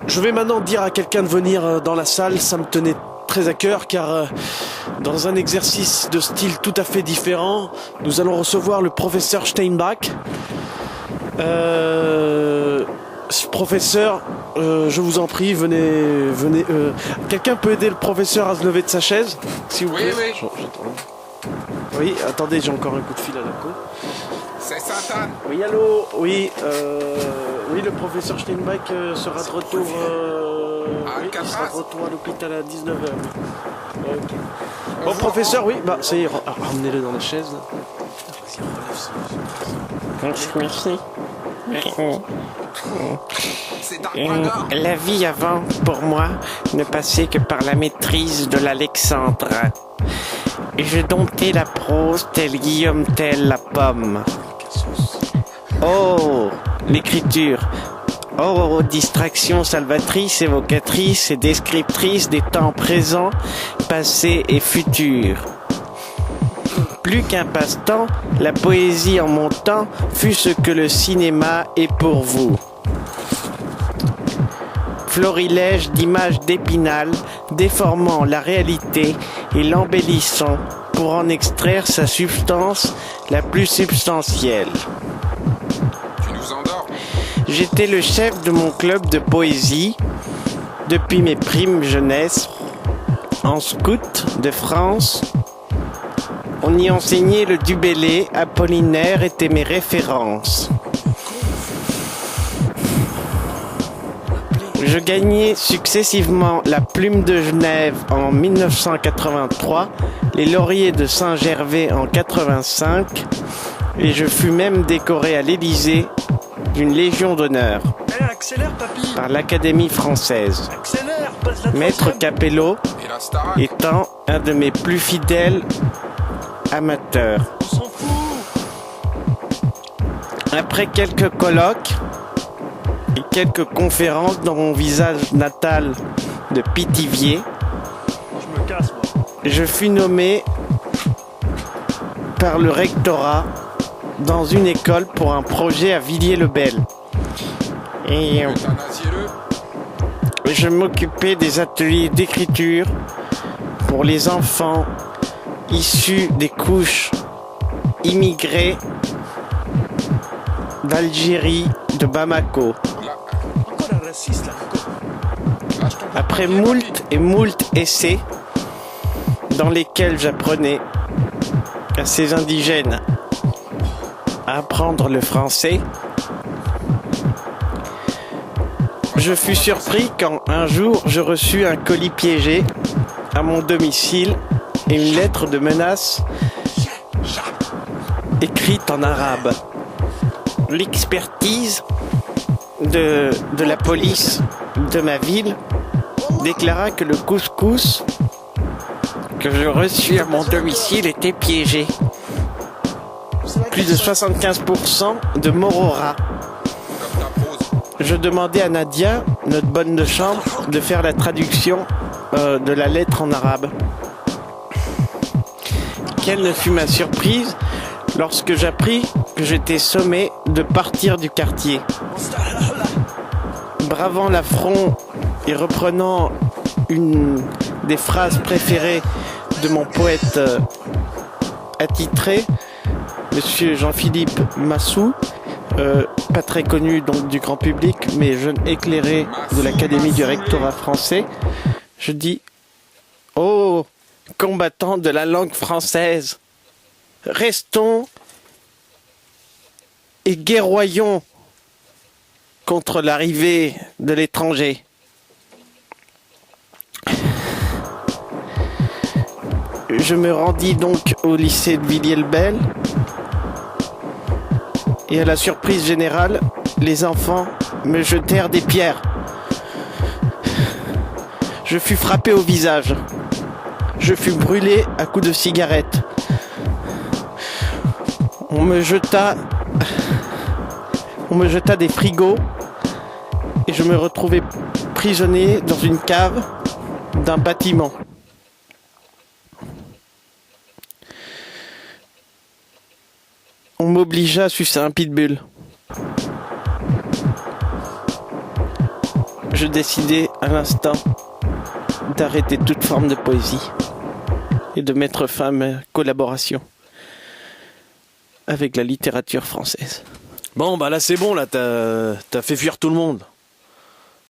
Je vais maintenant dire à quelqu'un de venir dans la salle, ça me tenait très à cœur car dans un exercice de style tout à fait différent, nous allons recevoir le professeur Steinbach. Professeur, je vous en prie, venez. Quelqu'un peut aider le professeur à se lever de sa chaise, s'il vous plaît. Oui. Oui, attendez, j'ai encore un coup de fil à la cour. C'est Sainte-Anne. Oui, allô. Oui, le professeur Steinbach sera de retour. Il sera de retour à l'hôpital à 19h. Ok. Bon, professeur, oui, bah ça y est, ramenez-le dans la chaise. Vas-y, relève. Merci. C'est Dark Vador. La vie avant, pour moi, ne passait que par la maîtrise de l'Alexandre. Et je domptais la prose tel Guillaume Tell la pomme. Oh, l'écriture. Oh, distraction salvatrice, évocatrice et descriptrice des temps présents, passés et futurs. Plus qu'un passe-temps, la poésie en mon temps fut ce que le cinéma est pour vous. Florilège d'images d'Épinal, déformant la réalité et l'embellissant pour en extraire sa substance la plus substantielle. Tu nous endors. J'étais le chef de mon club de poésie depuis mes primes jeunesse en scout de France. On y enseignait le Dubélé, Apollinaire étaient mes références. Je gagnais successivement la Plume de Genève en 1983, les Lauriers de Saint-Gervais en 85 et je fus même décoré à l'Élysée d'une Légion d'honneur Accélère, papy. par l'Académie française. Accélère, passe la Maître Capello Et la Starac. étant un de mes plus fidèles amateurs. On s'en fout. Après quelques colloques et quelques conférences dans mon village natal de Pithiviers, Je me casse, moi. je fus nommé par le rectorat dans une école pour un projet à Villiers-le-Bel. Et Euthanasiez-le. je m'occupais des ateliers d'écriture pour les enfants issus des couches immigrées d'Algérie, de Bamako. Encore un raciste, là. Lâche ton Après papier, moult et moult essais dans lesquels j'apprenais à ces indigènes à apprendre le français, je fus surpris quand un jour je reçus un colis piégé à mon domicile et une lettre de menace écrite en arabe. L'expertise de la police de ma ville déclara que le couscous que je reçus à mon domicile était piégé. Plus de 75% de morora. Comme ta pose. Je demandais à Nadia, notre bonne de chambre, de faire la traduction de la lettre en arabe. Quelle ne fut ma surprise lorsque j'appris que j'étais sommé de partir du quartier. Bravant l'affront et reprenant une des phrases préférées de mon poète attitré, Monsieur Jean-Philippe Massou, pas très connu donc du grand public, mais jeune éclairé de l'Académie du rectorat français, je dis « Oh, combattants de la langue française, restons et guerroyons contre l'arrivée de l'étranger. » Je me rendis donc au lycée de Villiers-le-Bel et à la surprise générale, les enfants me jetèrent des pierres. Je fus frappé au visage. Je fus brûlé à coups de cigarette. On me jeta des frigos et je me retrouvai prisonnier dans une cave d'un bâtiment. On m'obligea à sucer un pitbull. je décidais à l'instant d'arrêter toute forme de poésie et de mettre fin à ma collaboration avec la littérature française. Bon, bah là c'est bon, là t'as fait fuir tout le monde.